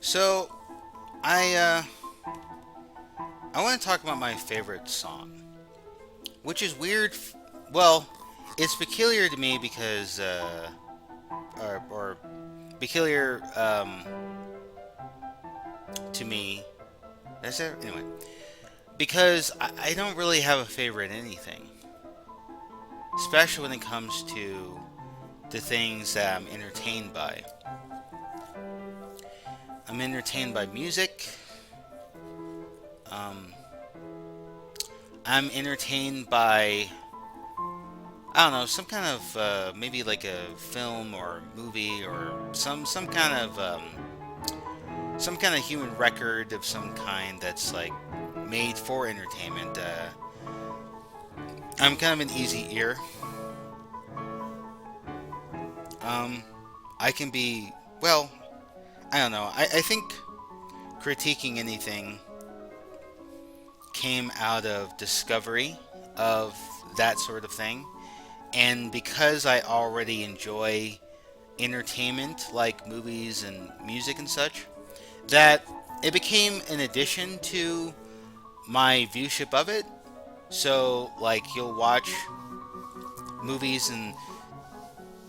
So I uh, I want to talk about my favorite song, which is weird. Well, it's peculiar to me because or peculiar to me. That's it. Anyway, because I don't really have a favorite anything, especially when it comes to the things that I'm entertained by. I'm entertained by music. Um, I'm entertained by I don't know, some kind of maybe like a film or movie or some kind of human record of some kind that's like made for entertainment. I'm kind of an easy ear. Um, I can be well. I don't know. I think critiquing anything came out of discovery of that sort of thing, and because I already enjoy entertainment like movies and music and such, that it became an addition to my viewship of it. So, like, you'll watch movies and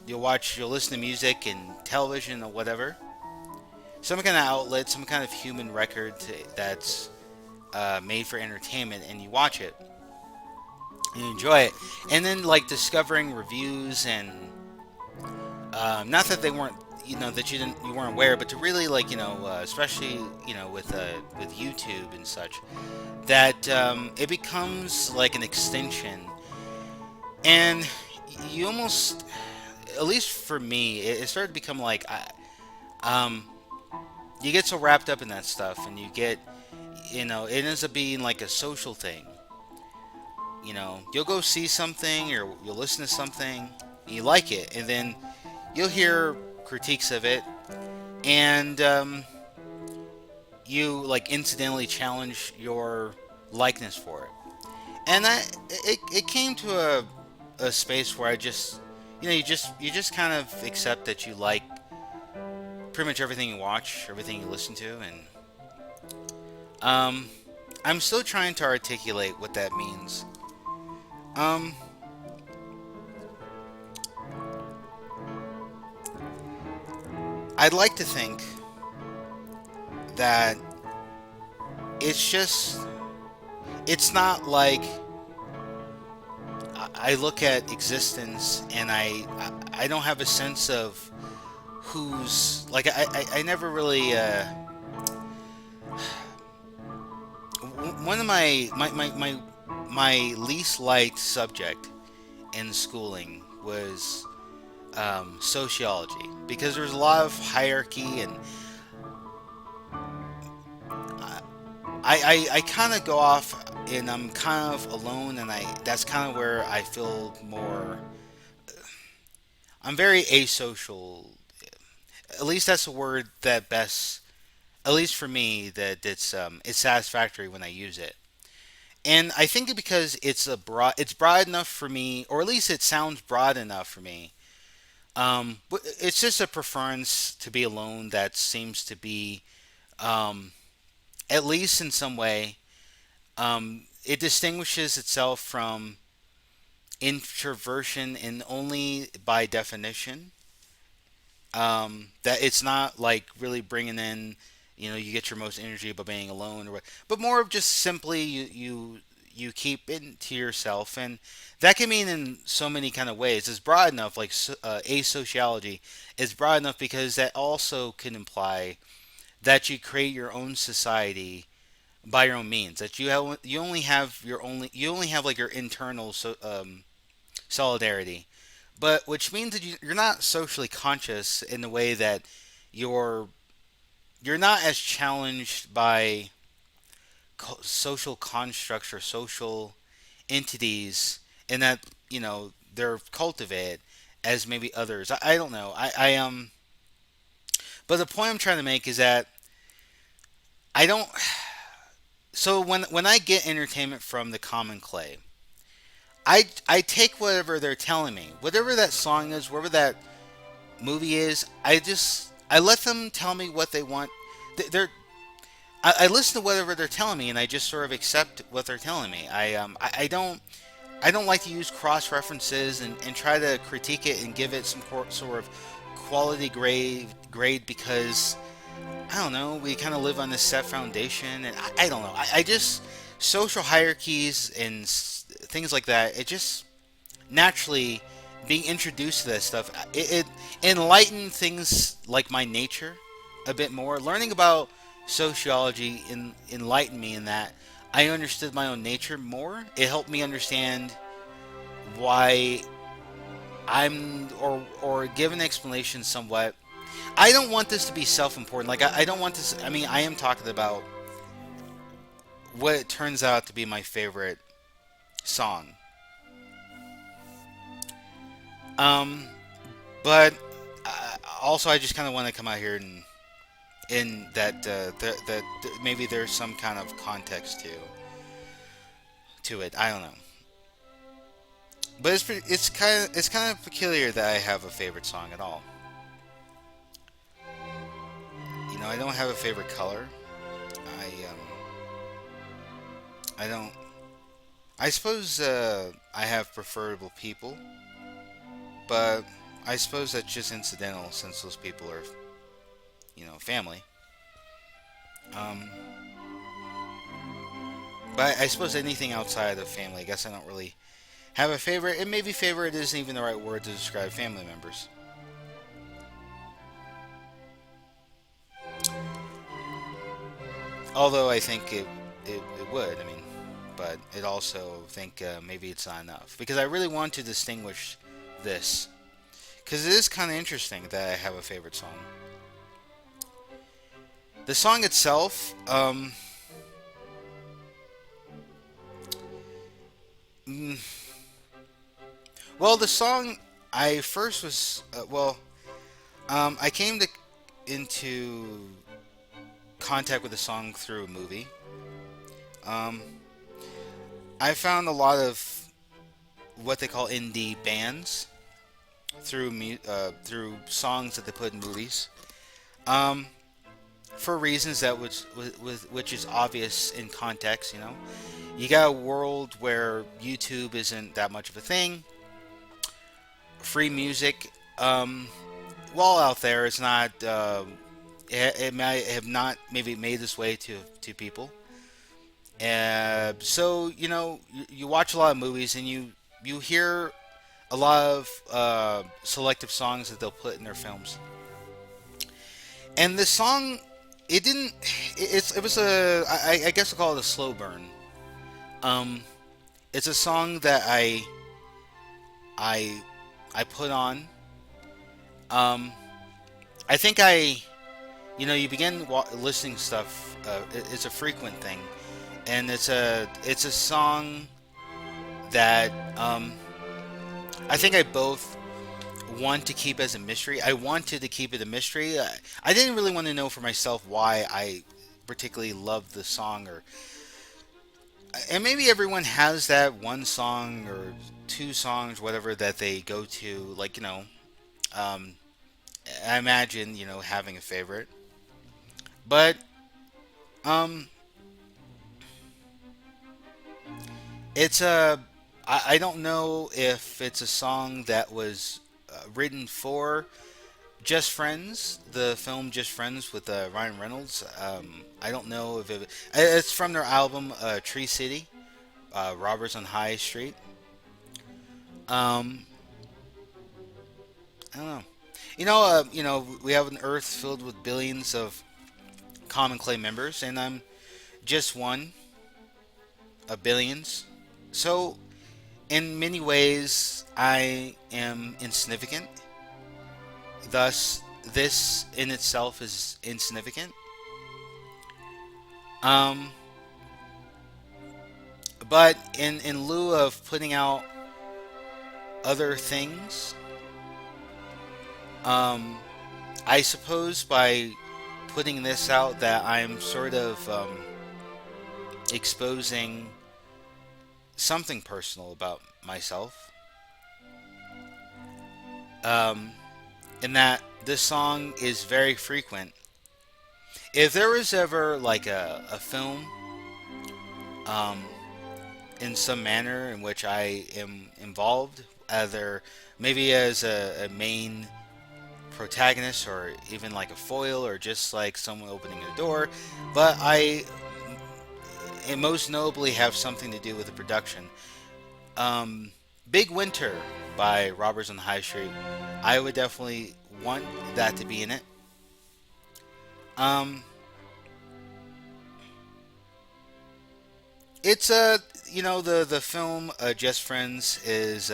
you'll listen to music and television or whatever. Some kind of outlet, some kind of human record that's made for entertainment, and you watch it and you enjoy it. And then, like, discovering reviews and not that they weren't that you weren't aware, but to really like especially with YouTube and such, that it becomes like an extension, and you almost, at least for me, it started to become like um, you get so wrapped up in that stuff, and you get, it ends up being like a social thing. You'll go see something or you'll listen to something, and you like it, and then you'll hear critiques of it, and you like incidentally challenge your likeness for it. And it came to a space where I just you just kind of accept that you like pretty much everything you watch, everything you listen to, and um, I'm still trying to articulate what that means. Um, I'd like to think that it's it's not like I look at existence and I don't have a sense of who's like I never really one of my least liked subject in schooling was sociology, because there's a lot of hierarchy, and I kind of go off and I'm kind of alone, and I that's kind of where I feel more. I'm very asocial. At least that's a word that best, at least for me, that it's satisfactory when I use it. And I think it because it's broad enough for me, or at least it sounds broad enough for me. It's just a preference to be alone that seems to be, um, at least in some way, it distinguishes itself from introversion in only by definition. That it's not like really bringing in, you get your most energy by being alone, or what, but more of just simply you keep it to yourself, and that can mean in so many kind of ways. It's broad enough, like asociology is broad enough because that also can imply that you create your own society by your own means. That you only have like your internal solidarity, but which means that you're not socially conscious in the way that you're you're not as challenged by social constructs or social entities, in that they're cultivated as maybe others. I don't know. But the point I'm trying to make is that I don't. So when I get entertainment from the common clay, I take whatever they're telling me, whatever that song is, whatever that movie is. I let them tell me what they want they're I listen to whatever they're telling me, and I just sort of accept what they're telling me. I don't like to use cross references and try to critique it and give it some sort of quality grade because I don't know, we kind of live on this set foundation, and I don't know. I just social hierarchies and things like that. It just naturally being introduced to that stuff. It enlightened things like my nature a bit more. Learning about sociology enlightened me in that I understood my own nature more. It helped me understand why or give an explanation somewhat. I don't want this to be self-important. Like I don't want this. I mean, I am talking about what it turns out to be my favorite song. Um, but also, I just kind of want to come out here and in that maybe there's some kind of context to it. I don't know. But it's kind of peculiar that I have a favorite song at all. You know, I don't have a favorite color. I don't. I suppose I have preferable people, but I suppose that's just incidental since those people are, family. Um, but I suppose anything outside of family, I guess I don't really have a favorite. And maybe favorite isn't even the right word to describe family members. Although I think it would. I mean, but it also think maybe it's not enough because I really want to distinguish this because it is kind of interesting that I have a favorite song. The song itself, mm, well, the song I first was I came to into contact with the song through a movie. Um, I found a lot of what they call indie bands through songs that they put in movies. Um, for reasons that which is obvious in context. You got a world where YouTube isn't that much of a thing. Free music, while out there, it's not. It might have not maybe made its way to people. So you watch a lot of movies and you hear a lot of selective songs that they'll put in their films. And this song, it didn't. It was I guess I call it a slow burn. Um, it's a song that I I put on. Um, I think you begin listening stuff. It's a frequent thing, and it's a song that I think I both want to keep as a mystery. I wanted to keep it a mystery. I didn't really want to know for myself why I particularly loved the song, and maybe everyone has that one song or two songs, whatever, that they go to. Like um, I imagine having a favorite, but um, it's a. I don't know if it's a song that was written for Just Friends, the film Just Friends with Ryan Reynolds. I don't know if it's from their album Tree City, Robbers on High Street. Um, I don't know. We have an Earth filled with billions of common clay members, and I'm just one of billions. So, in many ways, I am insignificant. Thus, this in itself is insignificant. Um, but in lieu of putting out other things, um, I suppose by putting this out that I'm sort of exposing something personal about myself. Um, in that this song is very frequent. if there was ever like a film, um, in some manner in which I am involved, either maybe as a main protagonist or even like a foil or just like someone opening a door, but I and most notably have something to do with the production. Um, Big Winter by Robbers on the High Street. I would definitely want that to be in it. Um, it's a the film Just Friends is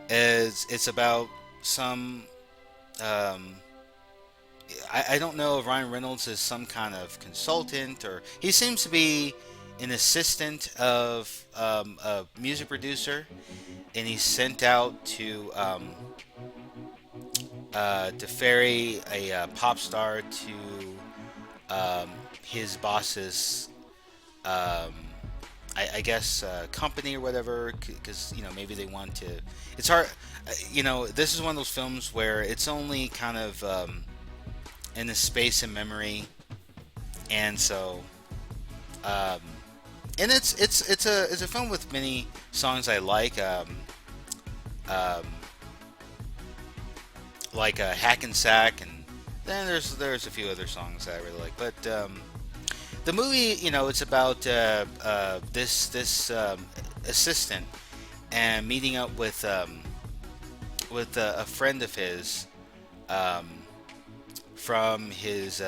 it's about some um, I don't know if Ryan Reynolds is some kind of consultant or he seems to be an assistant of a music producer, and he's sent out to ferry a pop star to his boss's um, I guess company or whatever, because maybe they want to. It's hard, This is one of those films where it's only kind of in the space and memory, and so um, and it's a film with many songs I um, like Hack and Sack, and then there's a few other songs that I really like, but the movie, it's about this assistant and meeting up with a friend of his um, from his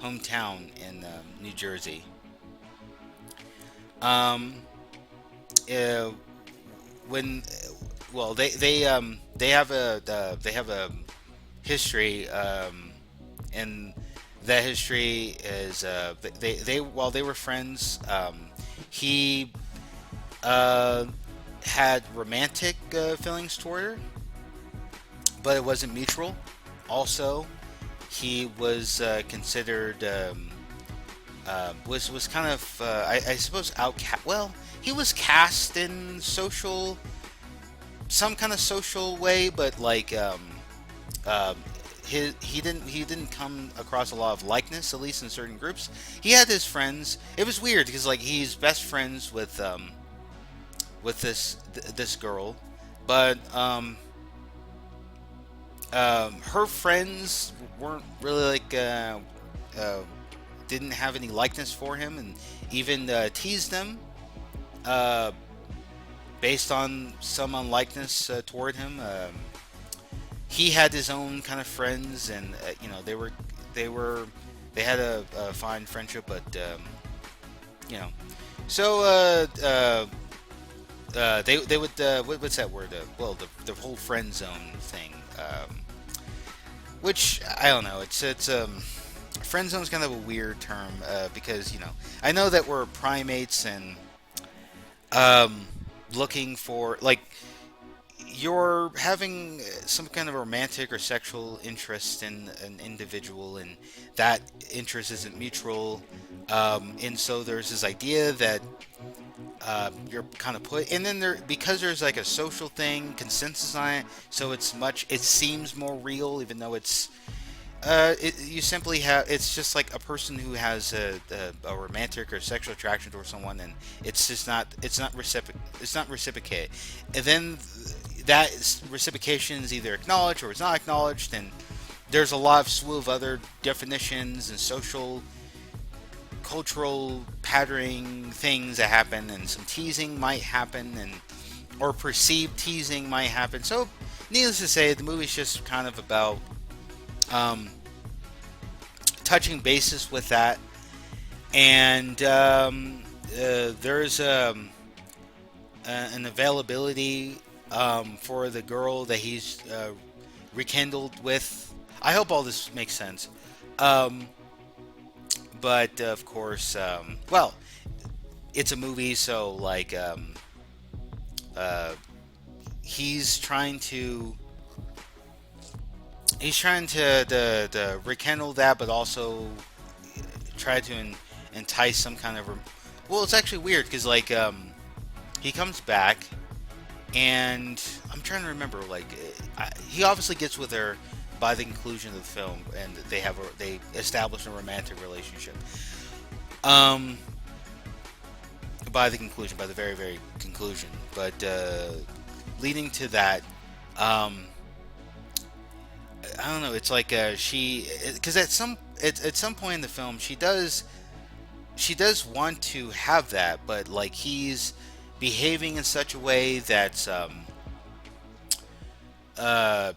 hometown in New Jersey. Um, uh, when well, they have a history, and that history is they while they were friends, he uh, had romantic feelings toward her, but it wasn't mutual. Also, he was considered was kind of I suppose outcast. Well, he was cast in some kind of social way, but like um, he didn't come across a lot of likeness, at least in certain groups. He had his friends. It was weird because like he's best friends with this girl, but her friends weren't really like uh, didn't have any likeness for him, and even teased him uh, based on some unlikeness toward him. He had his own kind of friends, and they were they had a fine friendship, but you know, so they would what's that word? Well, the whole friend zone thing, which I don't know. It's friend zone's kind of a weird term because I know that we're primates and um, looking for like you're having some kind of romantic or sexual interest in an individual, and that interest isn't mutual. And so there's this idea that you're kind of put, and then because there's like a social thing, consensus on it, so it seems more real, even though you simply have, it's just like a person who has a romantic or sexual attraction towards someone, and it's not reciprocated, and then that reciprocation is either acknowledged or it's not acknowledged, and there's a lot of slew of other definitions and social cultural patterning things that happen, and some teasing might happen, and or perceived teasing might happen. So needless to say, the movie's just kind of about um, touching bases with that, and there's an availability for the girl that he's rekindled with. I hope all this makes sense. Um, but of course, well, it's a movie, so like uh, he's trying to to rekindle that, but also try to entice some kind of. Well, it's actually weird because like he comes back, and I'm trying to remember. Like he obviously gets with her by the conclusion of the film, and they establish a romantic relationship. Um, by the conclusion, by the very very conclusion, but leading to that, um, I don't know. It's like she, because at some point in the film, she does want to have that, but like he's behaving in such a way that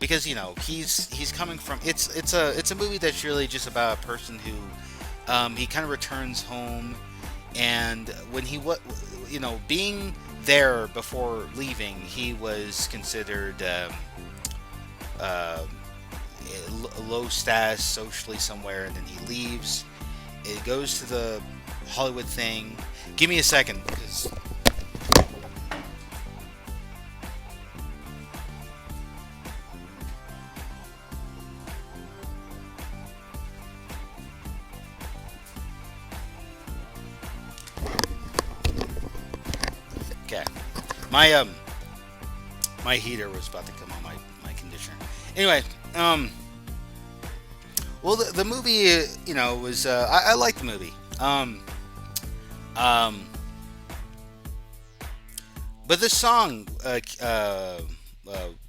because he's coming from it's a movie that's really just about a person who he kind of returns home, and when he what being there before leaving, he was considered uh, low status socially somewhere, and then he leaves. It goes to the Hollywood thing. Give me a second, because okay, my my heater was about to come on, my conditioner. Anyway, well, the movie, was I liked the movie. Um, but this song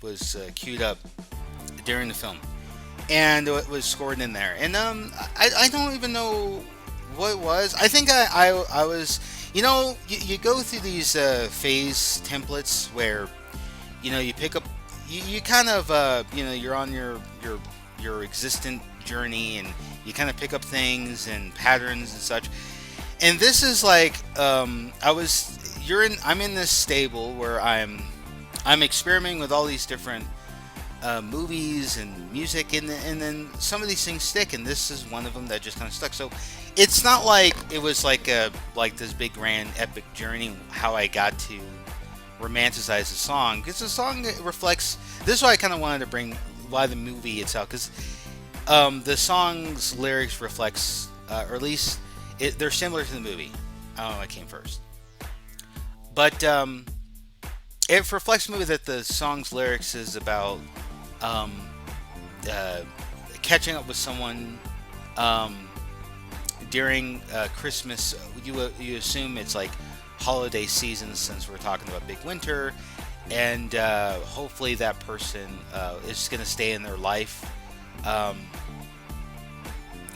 was queued up during the film, and it was scored in there. And I don't even know what it was. I think I was, you go through these phase templates where you pick up, you kind of you're on your existent journey, and you kind of pick up things and patterns and such. And this is like I'm in this stable where I'm experimenting with all these different movies and music, and then some of these things stick, and this is one of them that just kind of stuck. So it's not like it was like this big grand epic journey how I got to romanticize the song, because the song reflects. This is why I kind of wanted to bring why the movie itself, because the song's lyrics reflects, or at least they're similar to the movie. I don't know what came first, but it reflects the movie that the song's lyrics is about um, uh, catching up with someone during Christmas. You assume it's like holiday season, since we're talking about big winter, and hopefully that person is going to stay in their life,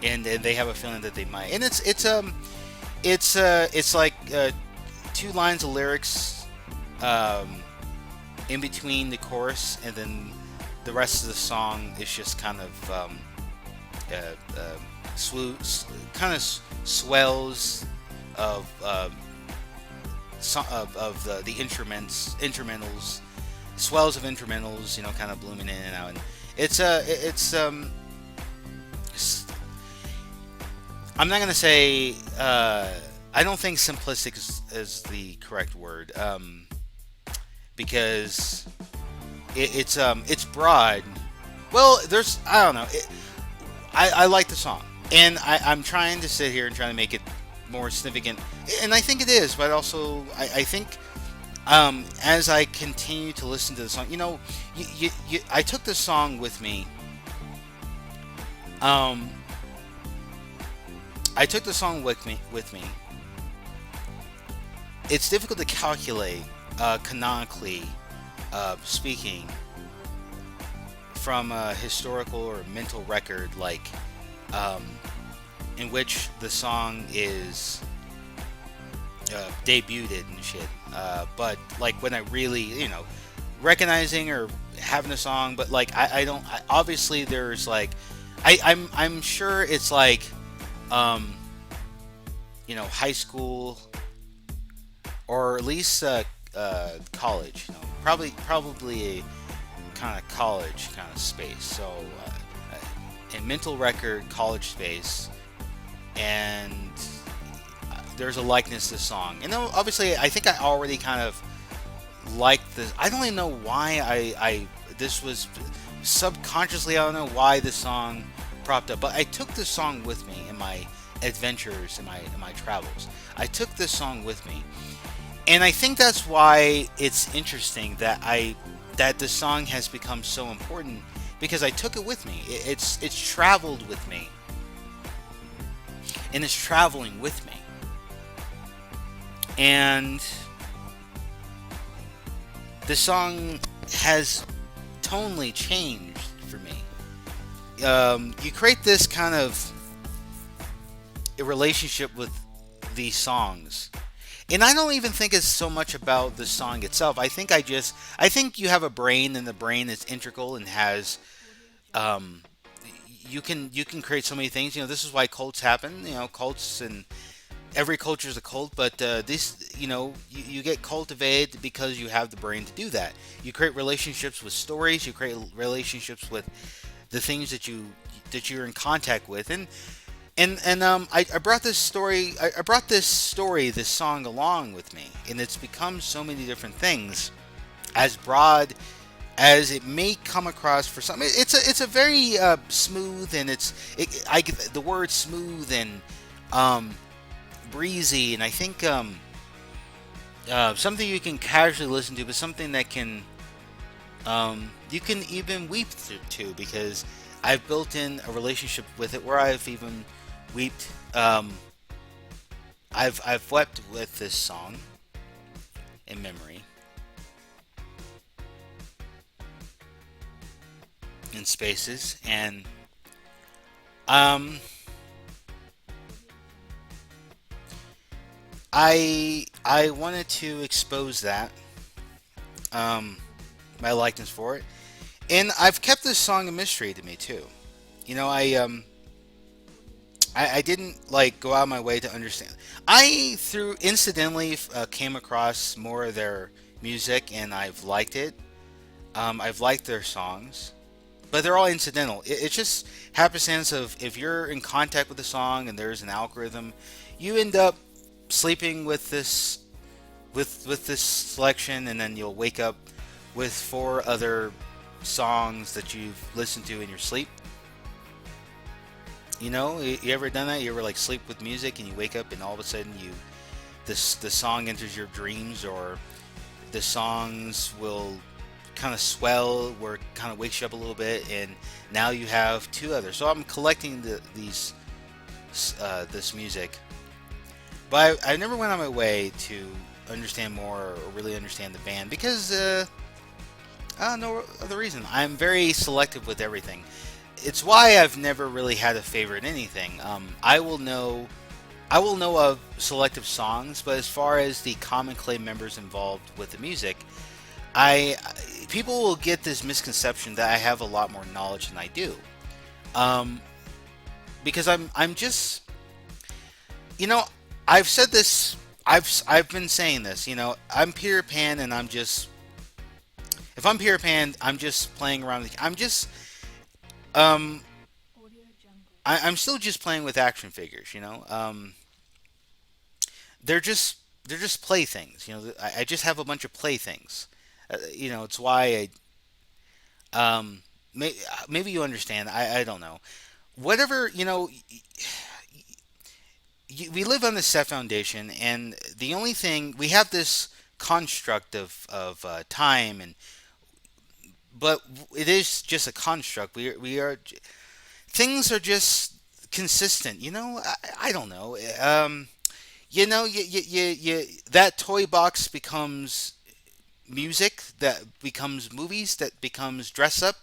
and they have a feeling that they might. And it's like two lines of lyrics in between the chorus, and then the rest of the song is just kind of kind of swells of the instrumentals, swells of instrumentals, kind of blooming in and out. And it's I'm not gonna say I don't think simplistic is the correct word, because it's broad. Well, I don't know. I like the song, and I'm trying to sit here and trying to make it more significant, and I think it is. But also, I think as I continue to listen to the song, I took the song with me. I took the song with me. It's difficult to calculate canonically speaking from a historical or mental record, like in which the song is debuted and shit. But like when I really, recognizing or having a song, but like I don't. Obviously, there's like I'm sure it's like high school, or at least college. Probably a kind of college kind of space. So a mental record college space, and there's a likeness to the song. And then obviously, I think I already kind of liked this. I don't even know why I this was subconsciously. I don't know why this song propped up, but I took this song with me in my adventures, in my travels. I took this song with me, and I think that's why it's interesting that the song has become so important, because I took it with me. It's traveled with me, and it's traveling with me. And the song has tonally changed for me. You create this kind of a relationship with these songs. And I don't even think it's so much about the song itself. I think you have a brain, and the brain is integral and has um, you can create so many things. This is why cults happen. Cults, and every culture is a cult, but this, you get cultivated because you have the brain to do that. You create relationships with stories. You create relationships with the things that you're in contact with, I brought this story. I brought this song along with me, and it's become so many different things, as broad as it may come across for some. It's a very smooth, and I get the word smooth and um, breezy, and I think something you can casually listen to, but something that can you can even weep to, because I've built in a relationship with it where I've even wept. I've wept with this song in memory, in spaces, and um, I wanted to expose that, um, my likeness for it, and I've kept this song a mystery to me too. I didn't like go out of my way to understand. I through incidentally came across more of their music, and I've liked it. I've liked their songs, but they're all incidental. It's just happenstance of, if you're in contact with the song and there's an algorithm, you end up sleeping with this selection, and then you'll wake up with four other songs that you've listened to in your sleep. You ever done that? You ever like sleep with music, and you wake up, and all of a sudden the song enters your dreams, or the songs will kind of swell where it kind of wakes you up a little bit, and now you have two others. So I'm collecting these this music, but I never went on my way to understand more, or really understand the band, because I don't know the reason. I'm very selective with everything. It's why I've never really had a favorite anything. I will know of selective songs, but as far as the Common Clay members involved with the music, I people will get this misconception that I have a lot more knowledge than I do. Um, because I'm just, you know I've said this. I've been saying this. I'm Peter Pan, and I'm just, if I'm Peter Pan, I'm just playing around. I'm just um I'm still just playing with action figures. They're just they're just playthings. I just have a bunch of playthings. It's why maybe you understand. I don't know. Whatever, we live on this set foundation, and the only thing we have, this construct of time, and but it is just a construct. We are things are just consistent. I don't know. That toy box becomes music, that becomes movies, that becomes dress up.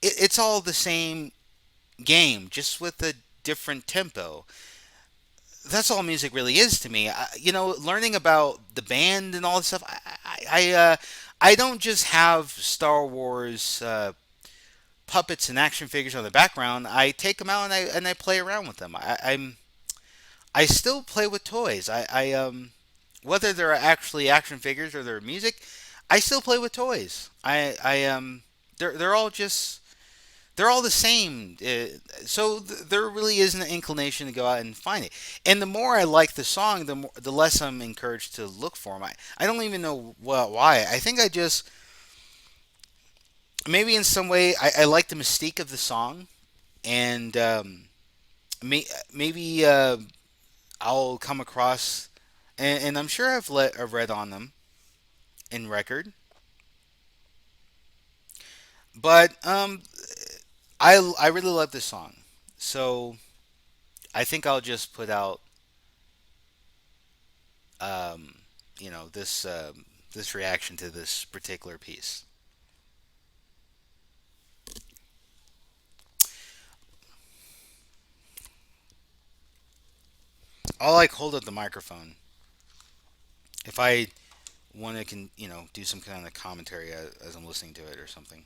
It's all the same game, just with a different tempo. That's all music really is to me. Learning about the band and all this stuff. I don't just have Star Wars puppets and action figures on the background. I take them out, and I play around with them. I still play with toys. Whether they're actually action figures or they're music, I still play with toys. They're all just, they're all the same. So there really is an inclination to go out and find it. And the more I like the song, the less I'm encouraged to look for them. I don't even know why. I think I just, maybe in some way, I like the mystique of the song, and maybe I'll come across, and I'm sure I've read on them in record, but I really love this song. So I think I'll just put out um, this reaction to this particular piece. I'll like hold up the microphone if I want to do some kind of commentary as I'm listening to it or something.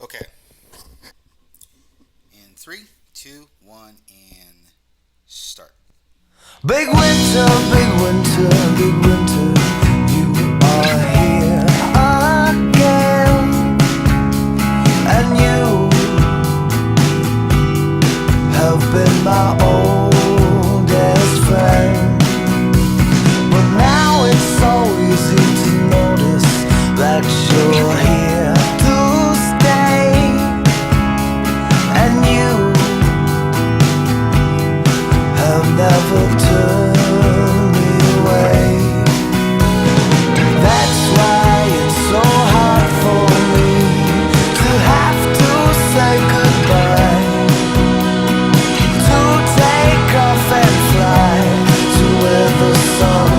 Okay. In three, two, one, and start. Big winter, big winter, you are here again, and you have been my oldest friend. But now it's so easy to notice that you're here to stay, and you have never turned me away. That's why it's so hard for me to have to say goodbye, to take off and fly to where the sun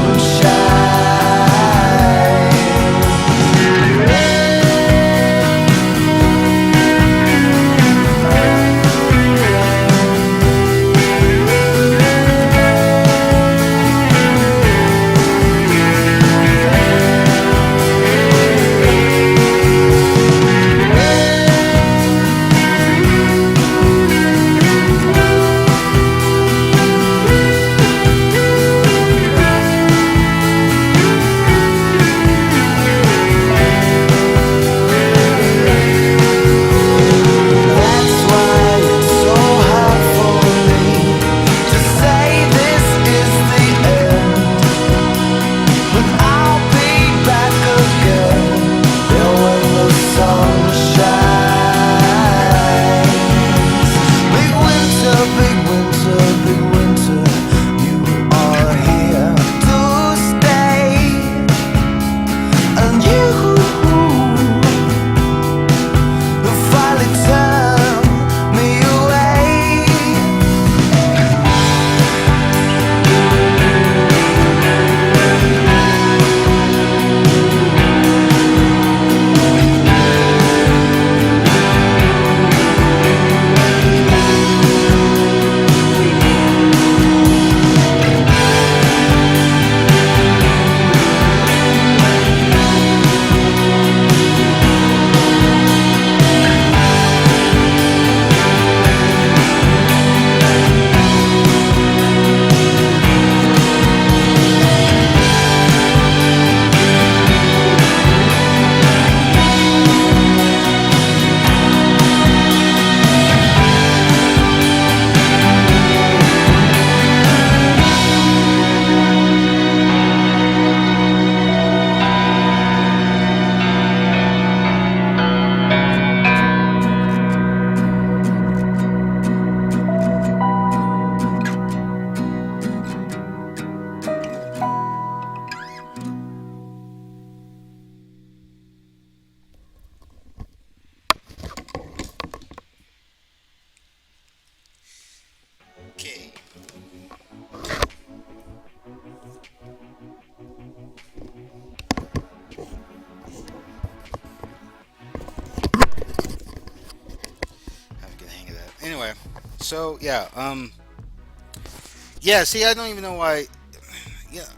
Okay. Have a good hang of that. Anyway, so yeah, yeah. See, I don't even know why. Yeah,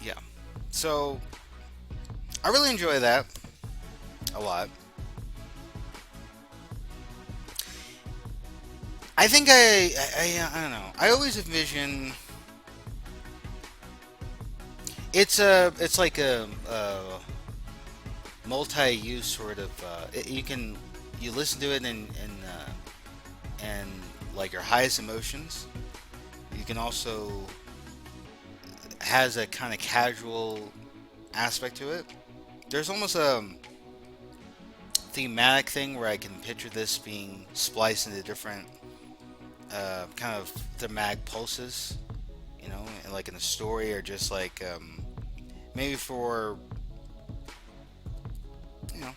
yeah. So I really enjoy that a lot. I think I don't know. I always envision it's like a multi-use sort of. You listen to it and like your highest emotions. You can also has a kind of casual aspect to it. There's almost a thematic thing where I can picture this being spliced into different kind of thematic pulses, and like in a story or just like maybe for you know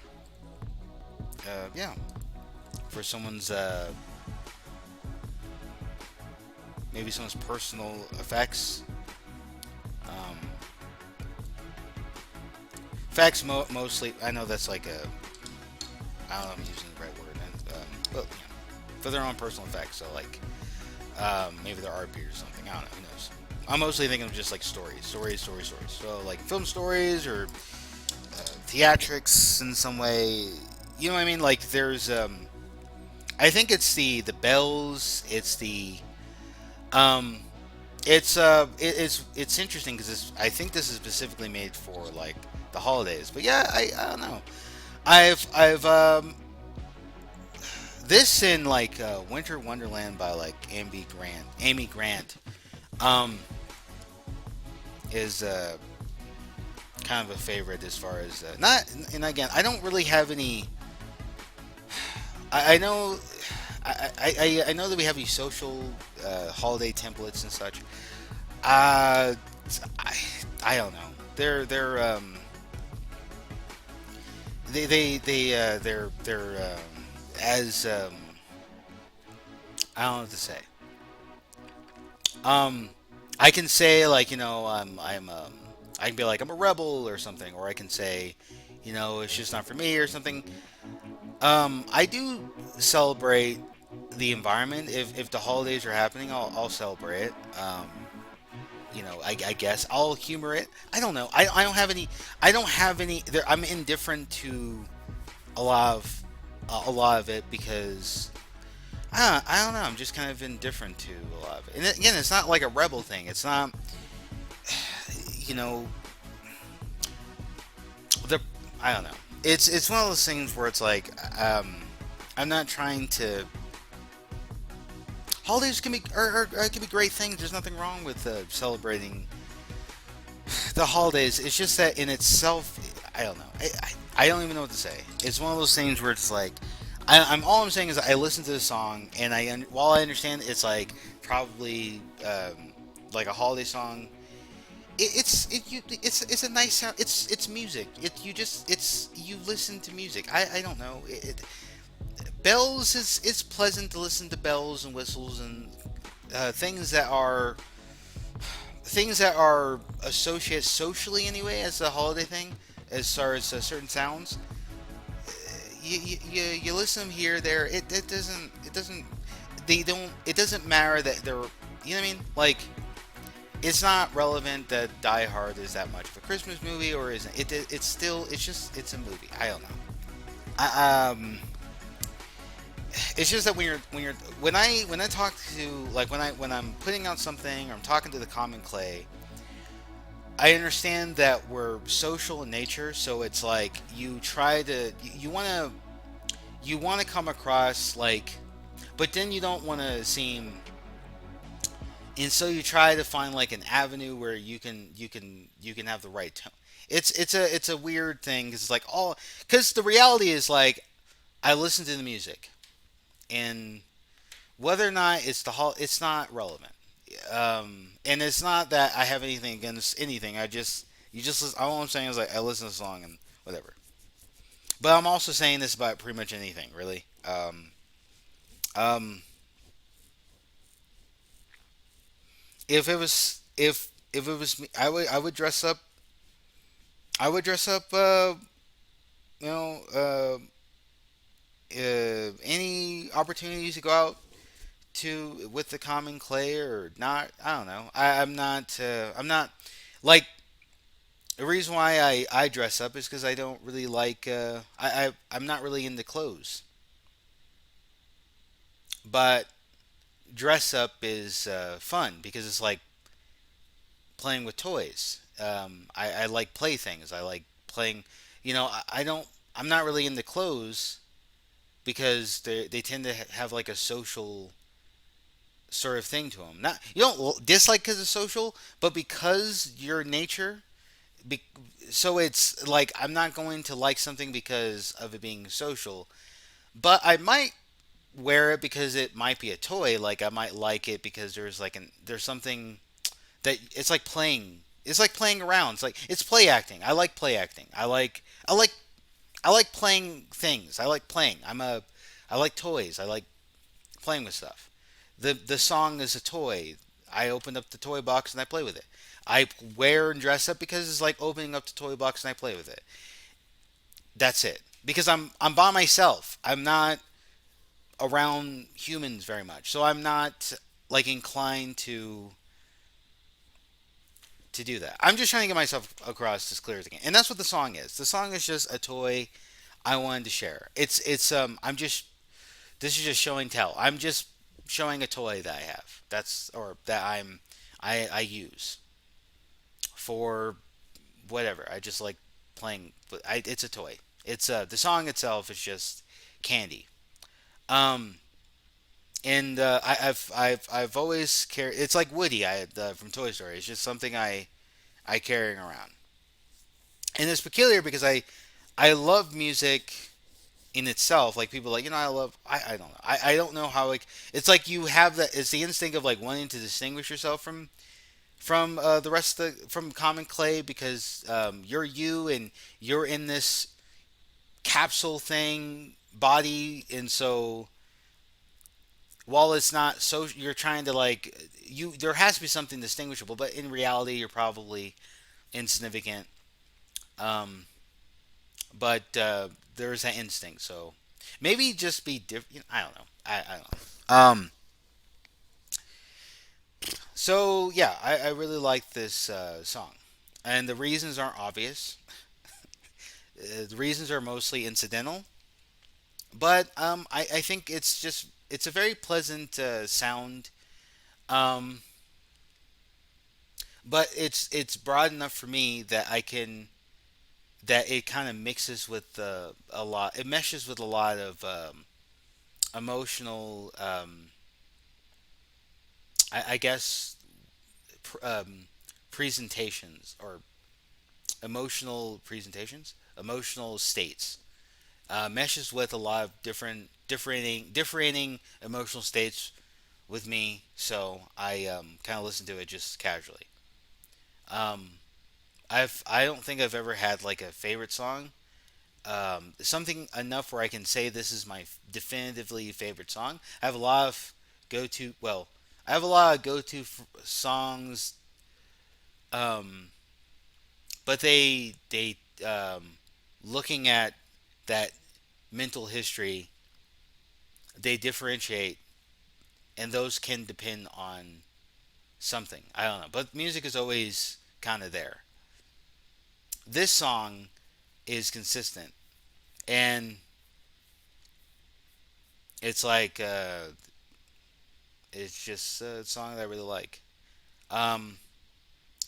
yeah, for someone's maybe someone's personal effects. Um, Facts mostly. I know that's like a. I don't know if I'm using the right word, but for their own personal effects. So like, maybe they're art or something. I don't know. Who knows? I'm mostly thinking of just like stories. So like film stories or theatrics in some way. You know what I mean? Like there's. I think it's the bells. It's the. Um, it's interesting because I think this is specifically made for like the holidays. But yeah, I don't know. I've this in like Winter Wonderland by like Amy Grant um is kind of a favorite as far as not. And again, I don't really have any. I know. I know that we have these social holiday templates and such. Uh, I I don't know. They're as I don't know what to say. Um, I can say like I can be like I'm a rebel or something, or I can say it's just not for me or something. I do celebrate the environment. If the holidays are happening, I'll celebrate it. I guess I'll humor it. I don't know. I don't have any. I don't have any. I'm indifferent to a lot of it because I don't know. I'm just kind of indifferent to a lot of it. And again, it's not like a rebel thing. It's not. You know, the I don't know. It's one of those things where it's like I'm not trying to. Holidays can be can be great things. There's nothing wrong with celebrating the holidays. It's just that in itself, I don't know. I don't even know what to say. It's one of those things where it's like, I'm all I'm saying is I listen to the song and while I understand it's like probably like a holiday song. It's a nice sound. It's music. You listen to music. I don't know. Bells is it's pleasant to listen to bells and whistles and things that are associated socially anyway as a holiday thing as far as certain sounds. You listen to them here there. It doesn't they don't it doesn't matter that they're what I mean like it's not relevant that Die Hard is that much of a Christmas movie or isn't it's still it's a movie. I don't know. I, it's just that when I talk to like when I'm putting out something or I'm talking to the common clay, I understand that we're social in nature, so it's like you try to you want to come across like, but then you don't want to seem, and so you try to find like an avenue where you can have the right tone. It's a weird thing because it's like all because the reality is like I listen to the music and whether or not it's not relevant. And it's not that I have anything against anything. You just listen, all I'm saying is like I listen to the song and whatever. But I'm also saying this about pretty much anything, really. Um, if it was me, I would dress up. I would dress up. You know, any opportunities to go out to with the common clay or not. I don't know. I'm not. I'm not like the reason why I dress up is because I don't really like. I'm not really into clothes, but dress up is fun because it's like playing with toys. I like playthings. I like playing. I don't. I'm not really into clothes because they tend to have like a social. sort of thing to them. Not you don't dislike because it's social, but because your nature. Be, so it's like I'm not going to like something because of it being social, but I might wear it because it might be a toy. Like I might like it because there's something that it's like playing. It's like playing around. It's play acting. I like play acting. I like playing things. I like playing. I like toys. I like playing with stuff. The song is a toy. I open up the toy box and I play with it. I wear and dress up because it's like opening up the toy box and I play with it. That's it. Because I'm by myself. I'm not around humans very much. So I'm not like inclined to do that. I'm just trying to get myself across as clear as I can. And that's what the song is. The song is just a toy I wanted to share. It's I'm just this is just show and tell. I'm just showing a toy that I have. That's or that I use for whatever. I just like playing. It's a toy. It's the song itself is just candy. Um, and I've always carried. It's like Woody from Toy Story. It's just something I carrying around, and it's peculiar because I love music in itself. Like people like I don't know I don't know how like it's like you have that it's the instinct of like wanting to distinguish yourself from the rest of from Common Clay because you're you and you're in this capsule thing body and so while it's not so you're trying to like you there has to be something distinguishable but in reality you're probably insignificant um, but there's that instinct so maybe just be different I don't know I don't know so yeah I really like this song and the reasons aren't obvious the reasons are mostly incidental but I think it's a very pleasant sound um, but it's broad enough for me that I can that it kind of mixes with a lot it meshes with a lot of emotional I guess presentations or emotional presentations emotional states meshes with a lot of differing emotional states with me so I kind of listen to it just casually um, I don't think I've ever had like a favorite song something enough where I can say this is my definitively favorite song. I have a lot of go to. Well, I have a lot of go to songs, um, but they looking at that mental history, they differentiate, and those can depend on something. I don't know, but music is always kind of there. This song is consistent, and it's like it's just a song that I really like. Um,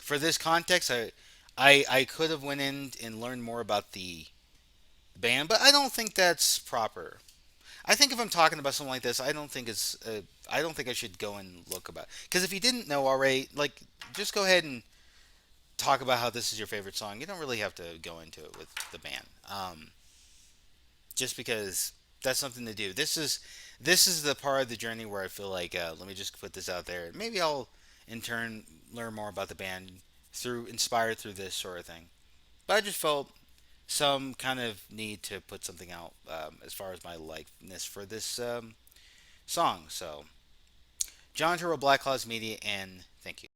for this context, I could have went in and learned more about the band, but I don't think that's proper. I think if I'm talking about something like this, I don't think I should go and look about because if you didn't know already, like just go ahead and talk about how this is your favorite song. You don't really have to go into it with the band, just because that's something to do. This is the part of the journey where I feel like let me just put this out there. Maybe I'll in turn learn more about the band through inspired through this sort of thing. But I just felt some kind of need to put something out as far as my likeness for this song. So, John Turbo, Black Claws Media, and thank you.